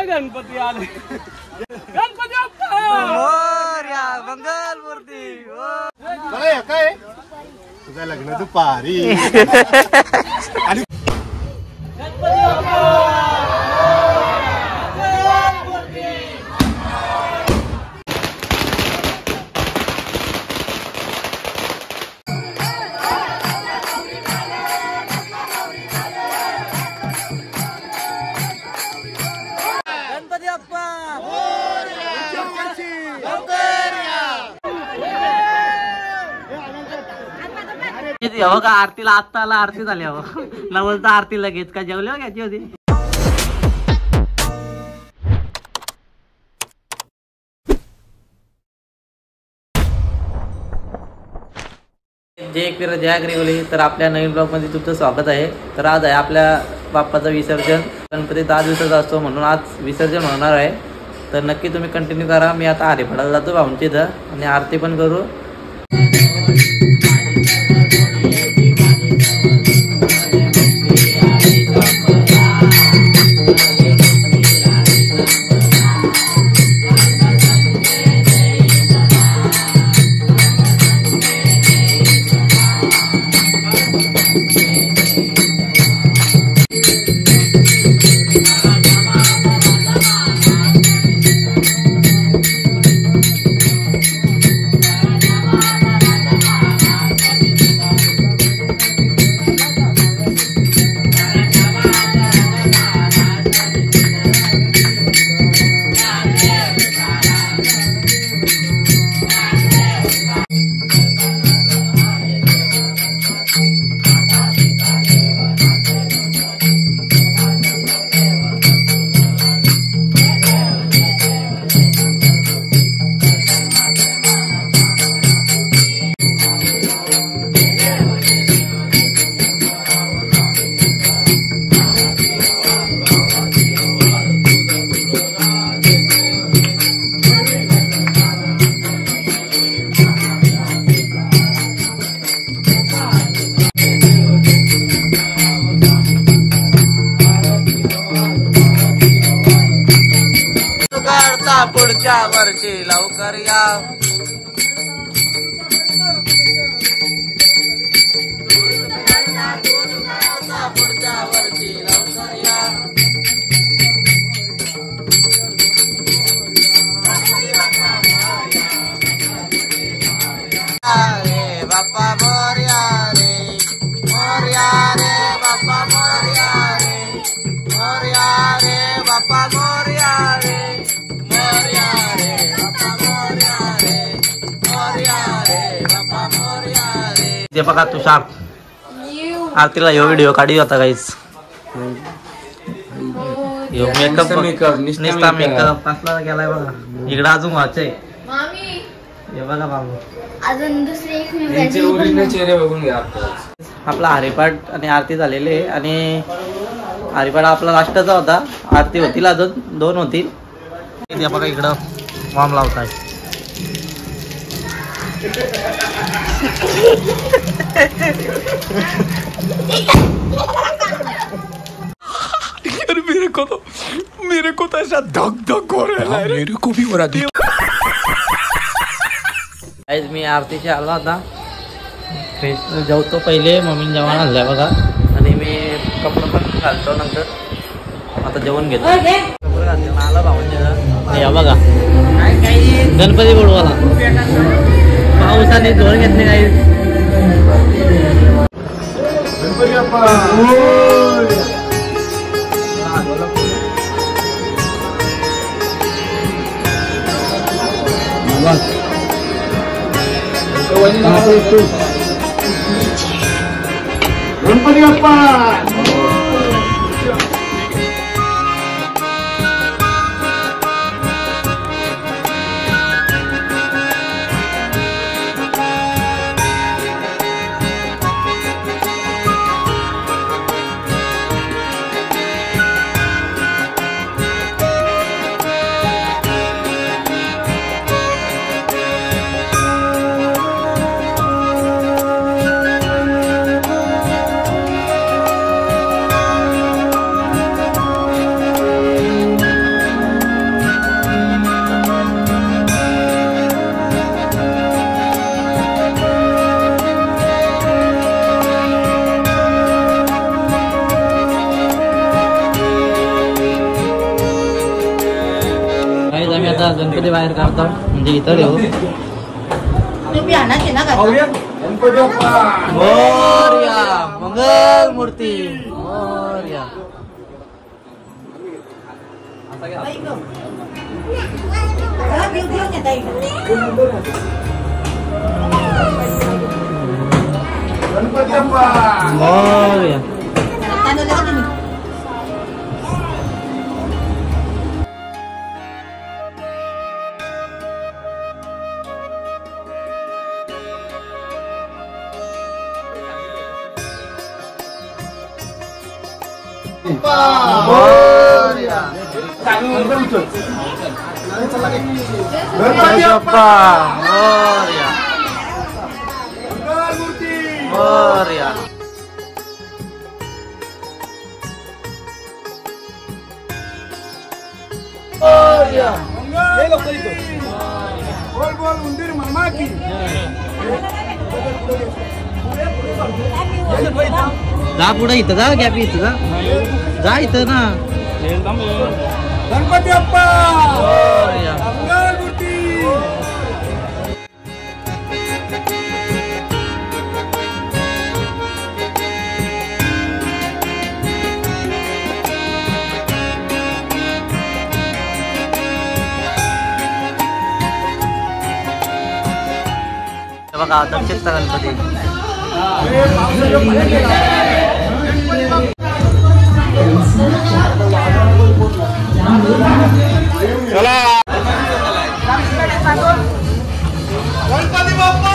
गणपती आले. गणपती बाप्पा मोरया मंगल मूर्ती. काय तुझं लग्न दुपारी. हो का आरतीला आत्ता आला. आरती झाली हो नवलता आरती लगेच का जेवले हो घ्यायची होती. जय किर जय ग्रिवली. तर आपल्या नवीन ब्लॉग मध्ये तुमचं स्वागत आहे. तर आज आहे आपल्या बाप्पाचं विसर्जन. गणपती 10 दिवसाचा असतो म्हणून आज विसर्जन होणार आहे. तर नक्की तुम्ही कंटिन्यू करा. मी आता हरिपाडाला जातो भाऊंच्या इथं आणि आरती पण करू. पुढच्या वर्षी लवकर या. पुढच्या वर्षी लवकर या. रे बाप्पा मोरया रे. मोरया रे बाप्पा मोरया रे. मोरया रे बाप्पा मोरया रे. ते बघा तुषार आरतीला ह्यो व्हिडिओ काढी होता काहीच. मेकअप निस्ता मेकअप कसला गेलाय बघा. इकडं अजून व्हायचंय. हे बघा बाबू अजून दुसरी चेहरे बघून घ्या. आपला हरिपाठ आणि आरती झालेली आहे. आणि हरिपाठ आपला लास्टचा होता. आरती होतील अजून 2 होतील. ते बघा इकडं वाम लावताय. मेरे को तो ऐसा धक धक हो रहा है. मेरे को भी हो रहा है. आज मी आरतीशी आला होता. जेवतो पहिले. मम्मीने जेवण आणलंय बघा. आणि मी कपडे पण घालतो नंतर. आता जेवण घेतो. कपडे घालते आला भाऊंच्या. या बघा गणपती बोलवाला पावसाने जोर घेतले काही. गणपती बाप्पा गणपती बाप्पा. आता गणपती बाहेर काढतो म्हणजे इथं देऊ. गणपती बाप्पा मोरया मंगल मूर्ती मोरया. गणपती बाप्पा मोरया. गणपती बाप्पा मोरया मूर्ती मोरया. बोल बोल उंदीर मामा की जा पुढे इथं जा गॅप इथं जा इथं ना. गणपती बाप्पा मोरया. मंगल मूर्ती बघा दक्षिणचा गणपती. चला गणपती बाप्पा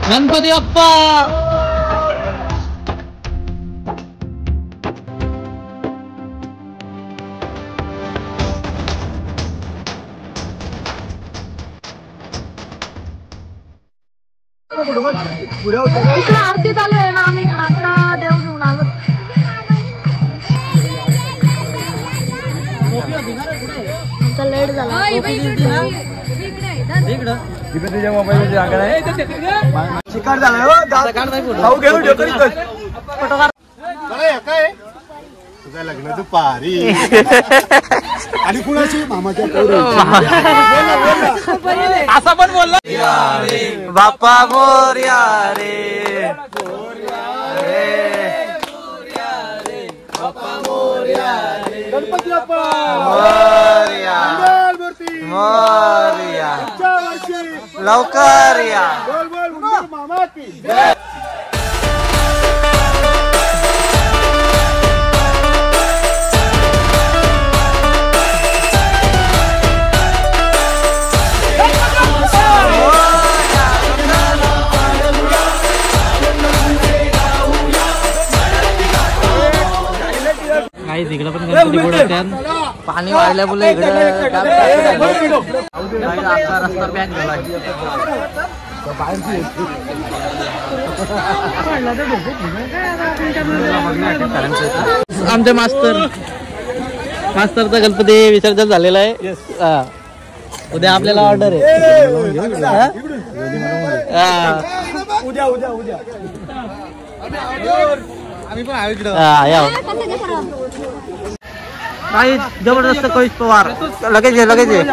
गणपती बाप्पा. आरती चालू आहे ना आम्ही आता देव घेऊन आलो. आमचा लेट झाला. शिकार झाला काय तुझं लग्न दुपारी आणि कुणाची मामाच्या असा पण बोलला बाप्पा मोरया रे. गणपती बाप्पा मोरया मंगलमूर्ती मोरया पुढच्या वर्षी लवकर या बोल बोल उंदीर मामा की जय. काही तिकडं पण गणपती बुडवतात. पाणी वाढल्या बोल इकडे रस्ता बॅग झाला. आमचे मास्तरचा गणपती विसर्जन झालेला आहे. उद्या आपल्याला ऑर्डर आहे. उद्या उद्या उद्या आम्ही पण आहे काही जबरदस्त कवीश पवार लगेच ये लगेच ये.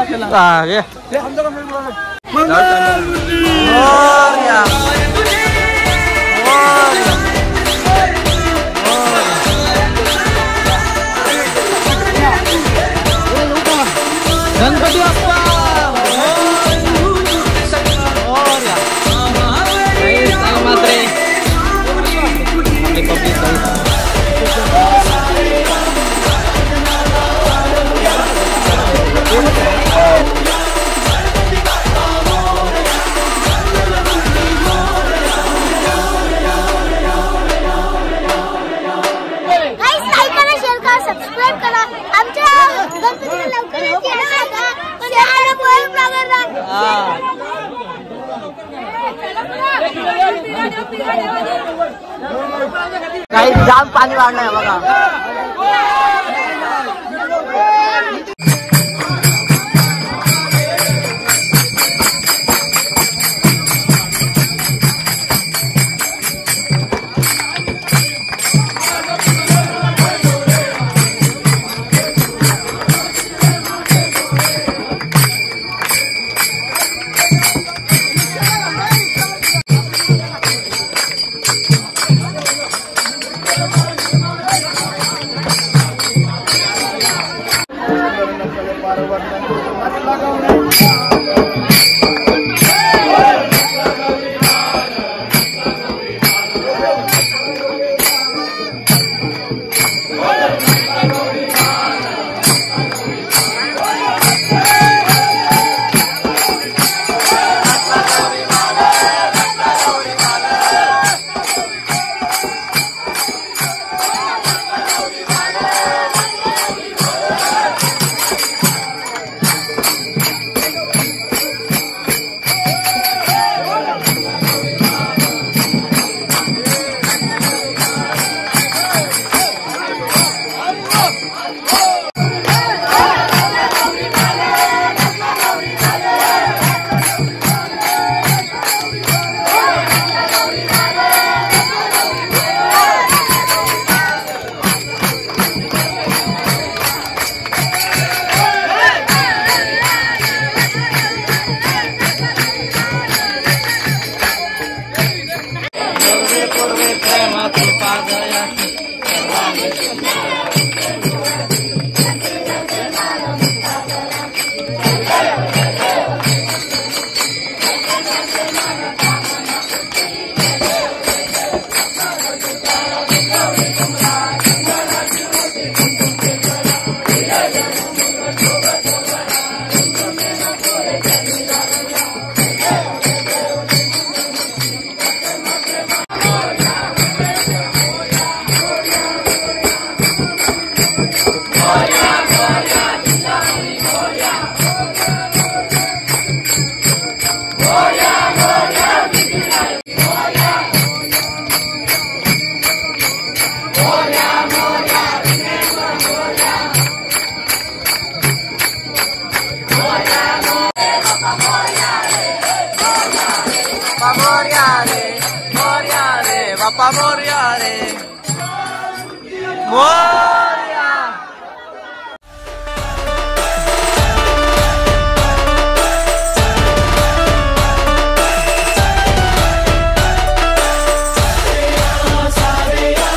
गणपती बाप्पा काही जाम पाणी वाढलंय बघा. Papa Moriare. Moria. Sabe ya,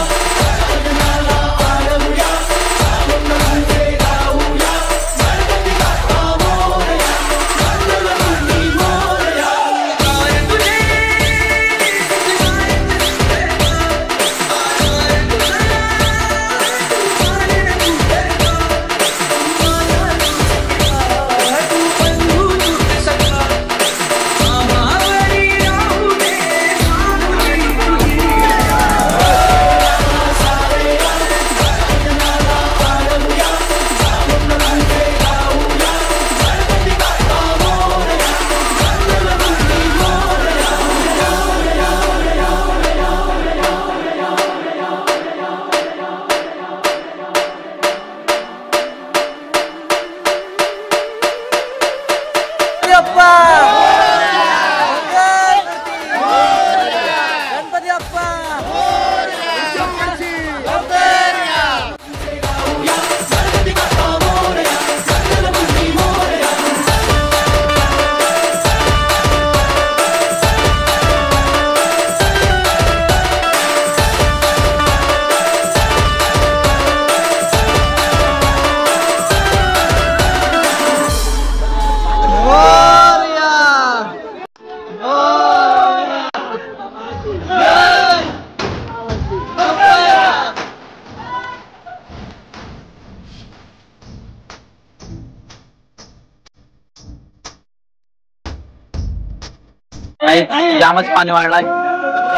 काही जामच पाणी वाढलाय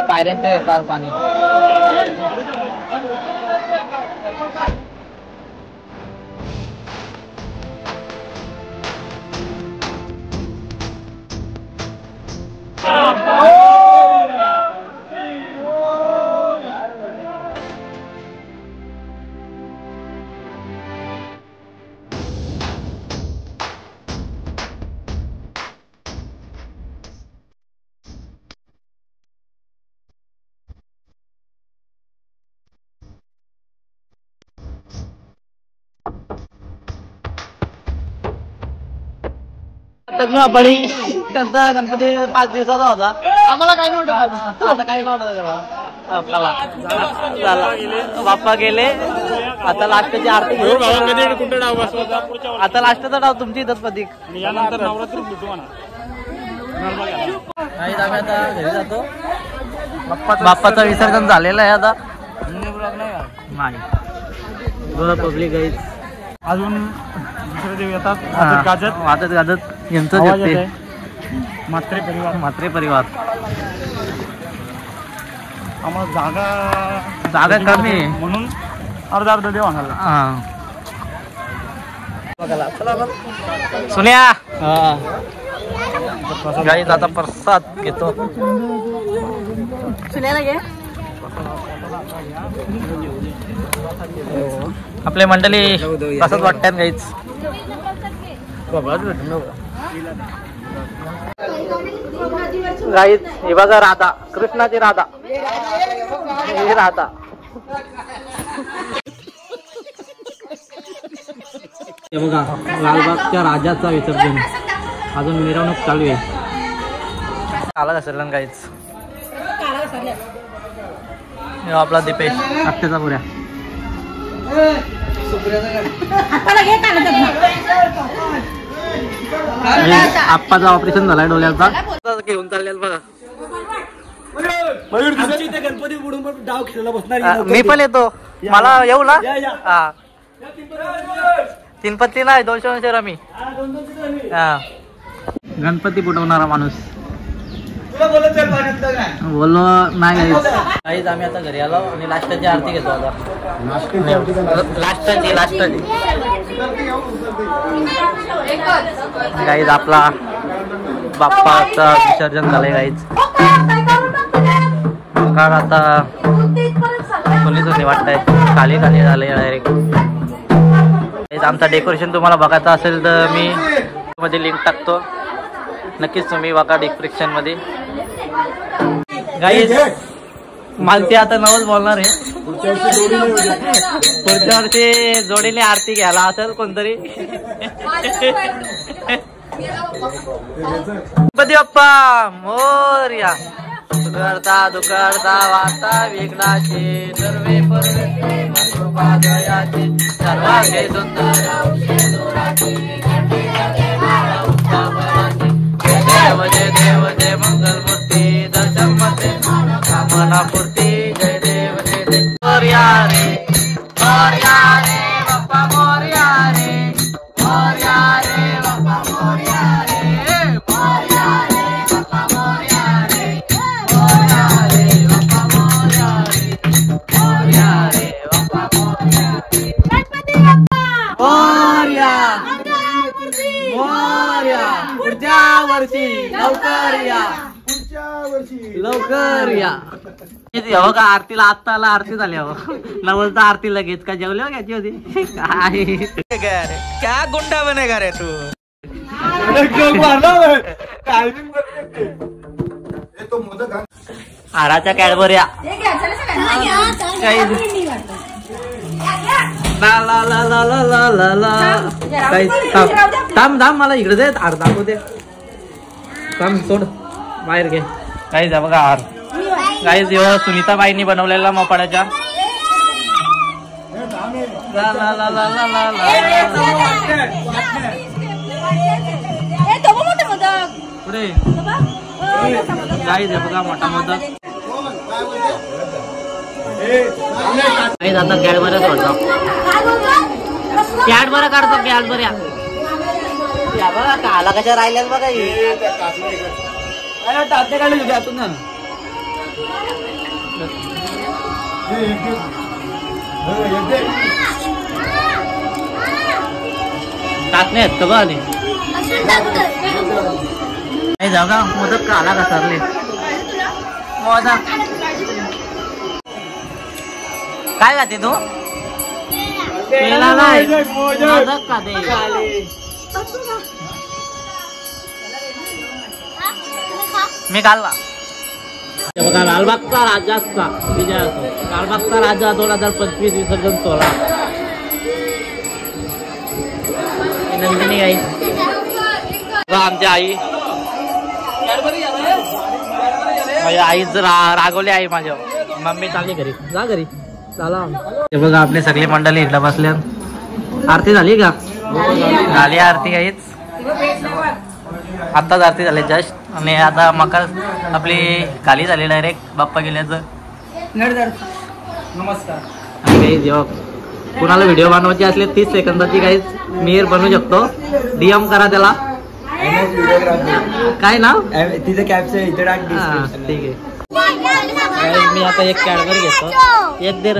पायऱ्यांच्या येतात पाणी. बळी त्यांचा गणपती 5 दिवसाचा होता. आम्हाला काय नव्हतं आता काही नव्हतं आपल्याला. बाप्पा गेले आता लास्टची आरती घेऊ. आता लास्टचा डाव तुमची इथंच प्रतीक. आम्ही आता घरी जातो. बाप्पाचं विसर्जन झालेलं आहे आता. नाही पब्लिक गाईज अजून दुसरे देव येतात. वाजत गाजत यांचं येते म्हात्रे परिवार. आम्हाला जागा कमी आहे म्हणून अर्धा देव आणायला. सुन्या गाईज आता प्रसाद घेतो. आपले मंडळी कसंच वाटतात गाईज. गाईज हे बघा राधा कृष्णाची राधा हे राधा. हे बघा लालबागच्या राजाचा विसर्जन अजून मिरवणूक चालू आहे. आला घसरला गाईज. आपला दीपेश आत्याचा पुऱ्या. आप्पाचं ऑपरेशन झालंय डोळ्याचा. घेऊन चाललेलं बघा. गणपती बुडून डाव खेळला बसणार. मी पण येतो. मला येऊ ना. हा 3 पत्ती नाही 200 रमी. हा गणपती बुडवणारा माणूस बोललो नाही. काहीच आम्ही आता घरी आलो आणि लास्टची आरती घेतो आता. लास्टची गाईज आपला बाप्पाचं विसर्जन झालंय गाईज. कारण आता कोणीच नाही वाटतंय खाली झालंय डायरेक्ट. आमचं डेकोरेशन तुम्हाला बघायचं असेल तर मी मध्ये लिंक टाकतो. नक्कीच तुम्ही बघा डिस्क्रिप्शन मध्ये. गाईज मालती आता नवच बोलणार आहे. पुढच्या वर्षी जोडीने आरती घ्यायला असेल कोणतरी. गणपती बाप्पा मोरया. दुखडता वाता विघ्नाचे सर्वे सर्वांगे सुंदर जय देव जय मंगल मूर्ती दर्शन मध्ये कामना पूर्ती. जय देव जय देव. मोरया रे बाप्पा मोरया रे बाप्पा मोरया रे मोरया रे बाप्पा मोरया रे मोरया रे बाप्पा मोरया रे मोरया रे बाप्पा मोरया रे. गणपती बाप्पा मोरया मोरया. पुढच्या वर्षी लवकर या. बघा आरतीला आत्ता आला. आरती झाली नवलता आरती लगेच का जेवले घ्यायची होती. क्या गुंडा बनेगा रे तू. हाराच्या कॅडबऱ्या थांब मला इकडे दे. हार दाखवू दे. थांब सोड बाहेर घे. काहीच आहे बघा हार. काहीच सुनीताबाईंनी बनवलेला मोपाड्याच्या. पुढे काहीच आहे बघा मोठा मोदक. काहीच आता कॅडबऱ्या सोडतो. कॅडबऱ्या काढतो. कॅडबऱ्या बघा काला कशा राहिल्यात बघा. टाटे काढले तुझ्या हातून ना. टाकणे आहेत का बा आधी नाही जाऊ का मोदक का आला का सरले मोदक काय खाते तू पेला नाही मोदक का दे मी खाल्ला बघा लालबागचा राजाचा विजय लालबागचा राजा 2025 विसर्जन सोहळा नंदिनी आई आमची आई माझ्या आई रागवली आई माझ्या मम्मी चालली घरी जा घरी चला हे बघा आपली सगळी मंडळी इथला बसल्या आरती झाली का झाली आरती काहीच आत्ताच आरती झाली जस्ट आणि आता मकर आपली खाली झाली डायरेक्ट बाप्पा गेल्याचं नमस्कार. आणि काही जेव्हा कुणाला व्हिडिओ बनवायची असले 30 सेकंदाची काही मेयर बनवू शकतो DM करा त्याला काय नाव तिचं कॅप्शन इथे टाक. ठीक आहे मी आता एक कॅडबरी घेतो एक दे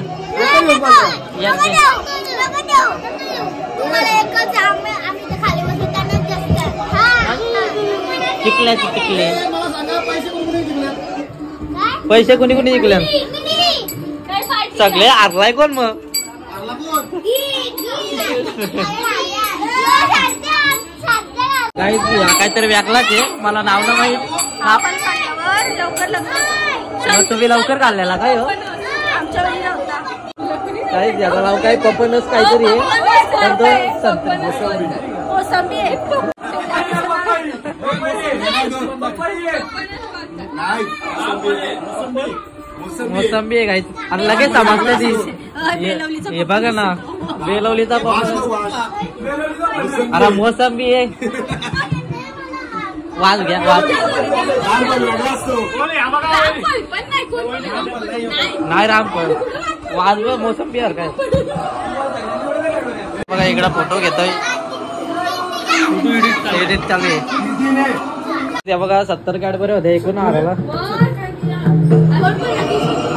टिकल्याचे टिकले पैसे कोणी कोणी जिंकले सगळे आरलाय कोण मग काहीतरी व्याकलाच आहे मला नाव ना माहित तुम्ही लवकर काढलेला काय हो काही ज्याचं नाव काय पपनच काहीतरी आहे मोसंबी आहे काही आणि लगेच समजलं ती हे बघा ना बेलवलीचा अरे मोसंबी आहे वाज घ्या वाज नाही रामफळ वाज मोसंबी यार काय बघा इकडं फोटो घेतोय एडिट चालू आहे ते बघा 70 कॅडबरी होते एकूण आलेला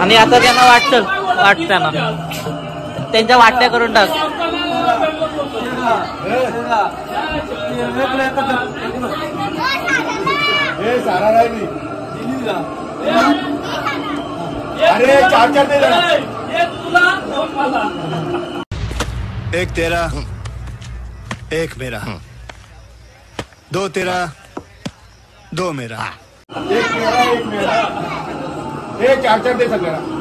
आणि आता त्यांना वाटतं ना त्यांच्या वाटण्या करून टाक अरे 4 दे एक तेरा एक मेरा 2 तेरा 2 मेरा एक तेरा एक मेरा 4 दे सगळ्यांना.